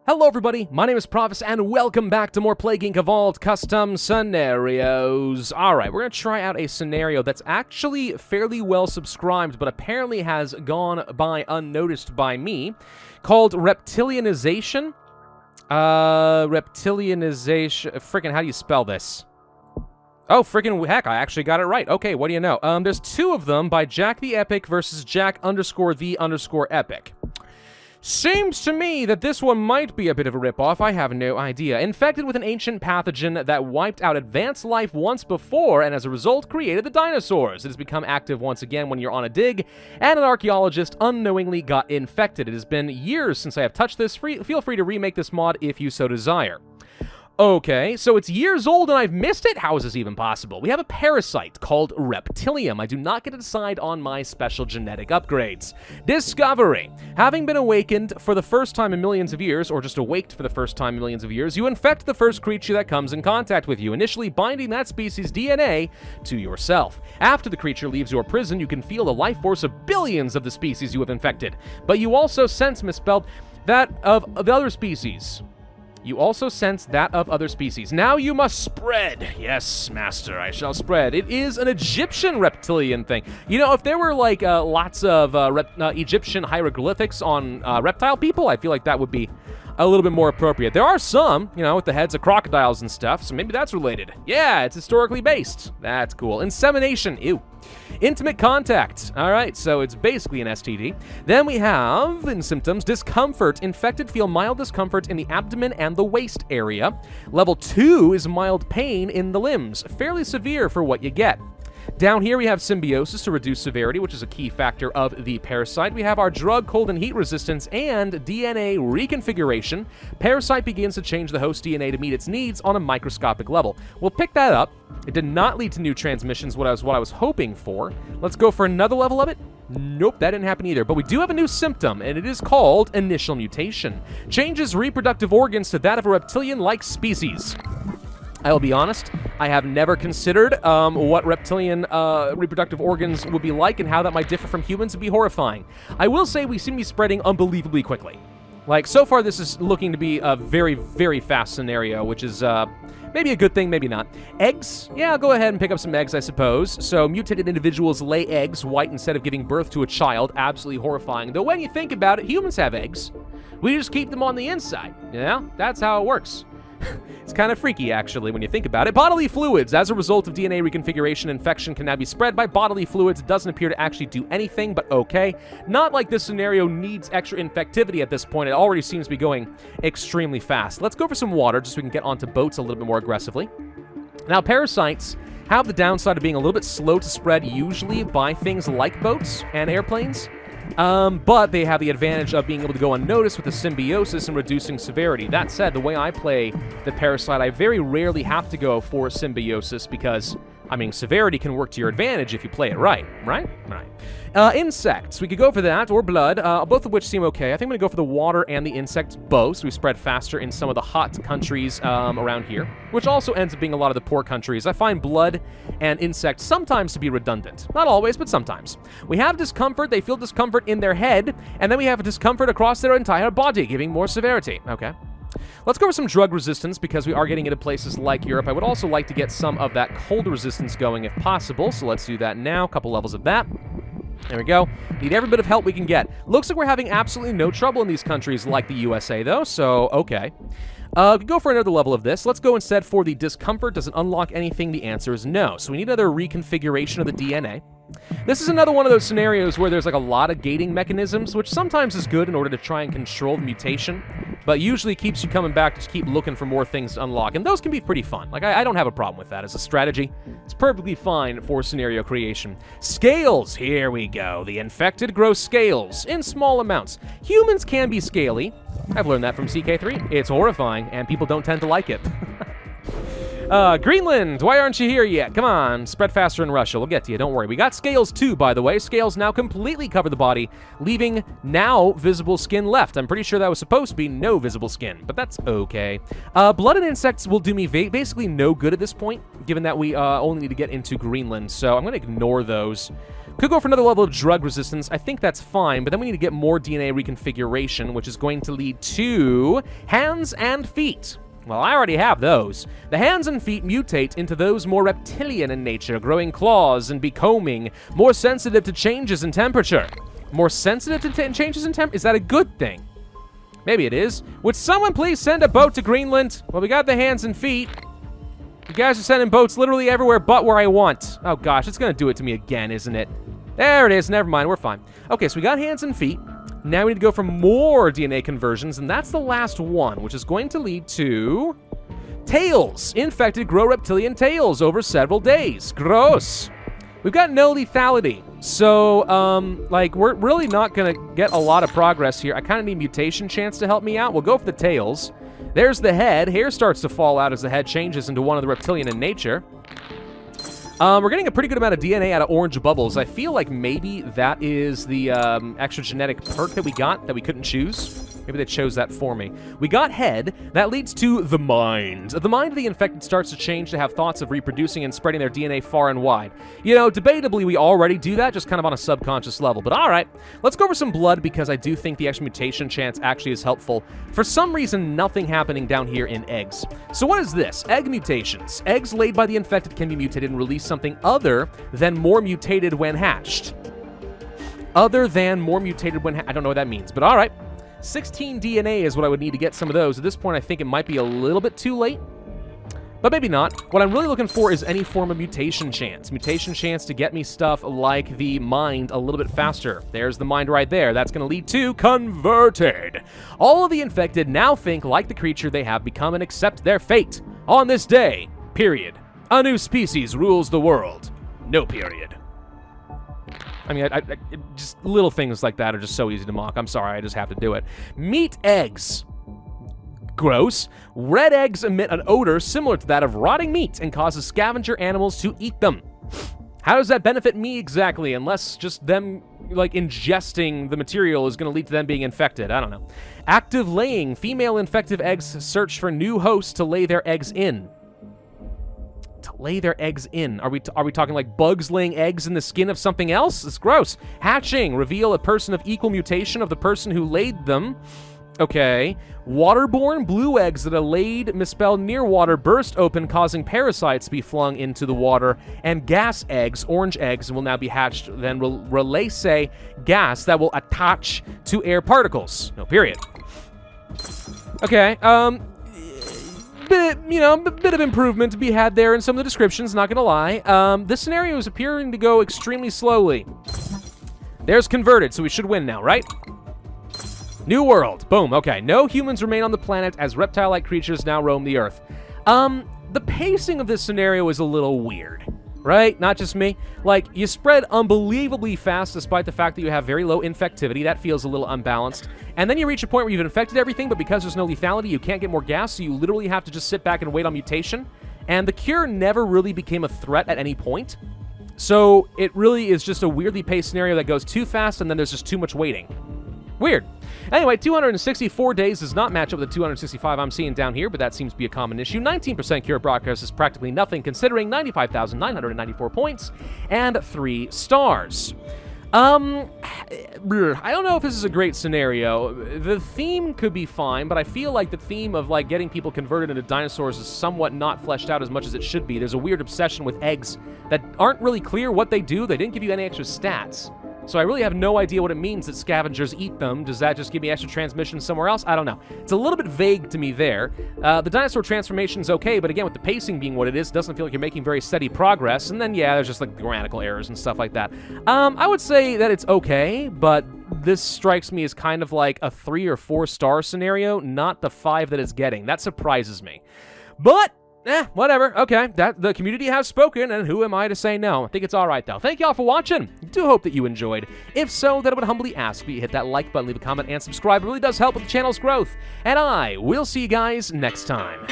Hello everybody, my name is Pravus, and welcome back to more Plague Inc. Evolved Custom Scenarios. Alright, we're going to try out a scenario that's actually fairly well subscribed, but apparently has gone by unnoticed by me, called Reptilianization. Reptilianization, frickin' how do you spell this? Oh, frickin' heck, I actually got it right. Okay, what do you know? There's two of them by Jack the Epic versus Jack_the_Epic. Seems to me that this one might be a bit of a ripoff, I have no idea. Infected with an ancient pathogen that wiped out advanced life once before, and as a result created the dinosaurs. It has become active once again when you're on a dig, and an archaeologist unknowingly got infected. It has been years since I have touched this. Feel free to remake this mod if you so desire. Okay, so it's years old and I've missed it? How is this even possible? We have a parasite called Reptilium. I do not get to decide on my special genetic upgrades. Discovery. Having been awakened for the first time in millions of years, or just awaked for the first time in millions of years, you infect the first creature that comes in contact with you, initially binding that species' DNA to yourself. After the creature leaves your prison, you can feel the life force of billions of the species you have infected. But you also sense, misspelled, that of the other species. You also sense that of other species. Now you must spread. Yes, master, I shall spread. It is an Egyptian reptilian thing. You know, if there were, like, lots of Egyptian hieroglyphics on reptile people, I feel like that would be a little bit more appropriate. There are some, you know, with the heads of crocodiles and stuff, so maybe that's related. Yeah, it's historically based. That's cool. Insemination. Ew. Intimate contact. All right, so it's basically an STD. Then we have, in symptoms, discomfort. Infected feel mild discomfort in the abdomen and the waist area. Level 2 is mild pain in the limbs. Fairly severe for what you get. Down here we have symbiosis to reduce severity, which is a key factor of the parasite. We have our drug, cold, and heat resistance, and DNA reconfiguration. Parasite begins to change the host DNA to meet its needs on a microscopic level. We'll pick that up. It did not lead to new transmissions, what I was hoping for. Let's go for another level of it. Nope, that didn't happen either. But we do have a new symptom, and it is called initial mutation. Changes reproductive organs to that of a reptilian-like species. I will be honest, I have never considered what reptilian reproductive organs would be like and how that might differ from humans. Would be horrifying. I will say we seem to be spreading unbelievably quickly. Like, so far this is looking to be a very, very fast scenario, which is maybe a good thing, maybe not. Eggs? Yeah, I'll go ahead and pick up some eggs, I suppose. So mutated individuals lay eggs white instead of giving birth to a child. Absolutely horrifying. Though when you think about it, humans have eggs. We just keep them on the inside. You know? That's how it works. It's kind of freaky, actually, when you think about it. Bodily fluids. As a result of DNA reconfiguration, infection can now be spread by bodily fluids. It doesn't appear to actually do anything, but okay. Not like this scenario needs extra infectivity at this point. It already seems to be going extremely fast. Let's go for some water, just so we can get onto boats a little bit more aggressively. Now, parasites have the downside of being a little bit slow to spread, usually by things like boats and airplanes. But they have the advantage of being able to go unnoticed with the symbiosis and reducing severity. That said, the way I play the parasite, I very rarely have to go for symbiosis because, I mean, severity can work to your advantage if you play it right, right? Right. Insects. We could go for that, or blood, both of which seem okay. I think I'm going to go for the water and the insects both, so we spread faster in some of the hot countries around here, which also ends up being a lot of the poor countries. I find blood and insects sometimes to be redundant. Not always, but sometimes. We have discomfort. They feel discomfort in their head, and then we have discomfort across their entire body, giving more severity. Okay. Let's go for some drug resistance because we are getting into places like Europe. I would also like to get some of that cold resistance going if possible, so let's do that now. A couple levels of that. There we go. Need every bit of help we can get. Looks like we're having absolutely no trouble in these countries like the USA, though, so okay. We could go for another level of this. Let's go instead for the discomfort. Does it unlock anything? The answer is no. So we need another reconfiguration of the DNA. This is another one of those scenarios where there's like a lot of gating mechanisms, which sometimes is good in order to try and control the mutation, but usually keeps you coming back to keep looking for more things to unlock, and those can be pretty fun. Like, I don't have a problem with that as a strategy. It's perfectly fine for scenario creation. Scales! Here we go. The infected grow scales in small amounts. Humans can be scaly. I've learned that from CK3. It's horrifying, and people don't tend to like it. Greenland, why aren't you here yet? Come on, spread faster in Russia. We'll get to you, don't worry. We got scales too, by the way. Scales now completely cover the body, leaving now visible skin left. I'm pretty sure that was supposed to be no visible skin, but that's okay. Blood and insects will do me basically no good at this point, given that we only need to get into Greenland, so I'm going to ignore those. Could go for another level of drug resistance. I think that's fine, but then we need to get more DNA reconfiguration, which is going to lead to hands and feet. Well, I already have those. The hands and feet mutate into those more reptilian in nature, growing claws and becoming more sensitive to changes in temperature. More sensitive to changes in temperature? Is that a good thing? Maybe it is. Would someone please send a boat to Greenland? Well, we got the hands and feet. You guys are sending boats literally everywhere but where I want. Oh gosh, it's gonna do it to me again, isn't it? There it is, never mind, we're fine. Okay, so we got hands and feet. Now we need to go for more DNA conversions, and that's the last one, which is going to lead to tails. Infected grow reptilian tails over several days. Gross. We've got no lethality, so, like, we're really not gonna get a lot of progress here. I kind of need mutation chance to help me out. We'll go for the tails. There's the head. Hair starts to fall out as the head changes into one of the reptilian in nature. We're getting a pretty good amount of DNA out of orange bubbles. I feel like maybe that is the extra genetic perk that we got that we couldn't choose. Maybe they chose that for me. We got head. That leads to the mind. The mind of the infected starts to change to have thoughts of reproducing and spreading their DNA far and wide. You know, debatably, we already do that, just kind of on a subconscious level. But all right, let's go over some blood because I do think the extra mutation chance actually is helpful. For some reason, nothing happening down here in eggs. So what is this? Egg mutations. Eggs laid by the infected can be mutated and release something other than more mutated when hatched. Other than more mutated when I don't know what that means, but all right. 16 DNA is what I would need to get some of those. At this point, I think it might be a little bit too late, but maybe not. What I'm really looking for is any form of mutation chance. Mutation chance to get me stuff like the mind a little bit faster. There's the mind right there. That's going to lead to converted. All of the infected now think like the creature they have become and accept their fate. On this day, period. A new species rules the world. No period. I mean, just little things like that are just so easy to mock. I'm sorry, I just have to do it. Meat eggs. Gross. Red eggs emit an odor similar to that of rotting meat and causes scavenger animals to eat them. How does that benefit me exactly, unless just them, like, ingesting the material is going to lead to them being infected? I don't know. Active laying. Female infective eggs search for new hosts to lay their eggs in. To lay their eggs in. Are we talking like bugs laying eggs in the skin of something else? It's gross. Hatching. Reveal a person of equal mutation of the person who laid them. Okay. Waterborne. Blue eggs that are laid, misspelled near water, burst open, causing parasites to be flung into the water. And gas eggs, orange eggs, will now be hatched, then will release gas that will attach to air particles. No period. Okay, a bit of improvement to be had there in some of the descriptions, not gonna lie. This scenario is appearing to go extremely slowly. There's converted, so we should win now, right? New world. Boom. Okay. No humans remain on the planet as reptile-like creatures now roam the Earth. The pacing of this scenario is a little weird, right? Not just me. Like, you spread unbelievably fast despite the fact that you have very low infectivity. That feels a little unbalanced. And then you reach a point where you've infected everything, but because there's no lethality, you can't get more gas, so you literally have to just sit back and wait on mutation. And the cure never really became a threat at any point. So it really is just a weirdly paced scenario that goes too fast, and then there's just too much waiting. Weird. Anyway, 264 days does not match up with the 265 I'm seeing down here, but that seems to be a common issue. 19% cure progress is practically nothing, considering 95,994 points and 3 stars. I don't know if this is a great scenario. The theme could be fine, but I feel like the theme of, like, getting people converted into dinosaurs is somewhat not fleshed out as much as it should be. There's a weird obsession with eggs that aren't really clear what they do. They didn't give you any extra stats. So I really have no idea what it means that scavengers eat them. Does that just give me extra transmission somewhere else? I don't know. It's a little bit vague to me there. The dinosaur transformation is okay, but again, with the pacing being what it is, it doesn't feel like you're making very steady progress. And then, yeah, there's just like grammatical errors and stuff like that. I would say that it's okay, but this strikes me as kind of like a 3 or 4 star scenario, not the 5 that it's getting. That surprises me. But whatever. Okay, the community has spoken, and who am I to say no? I think it's all right, though. Thank y'all for watching. I do hope that you enjoyed. If so, then I would humbly ask that you hit that like button, leave a comment, and subscribe. It really does help with the channel's growth. And I will see you guys next time.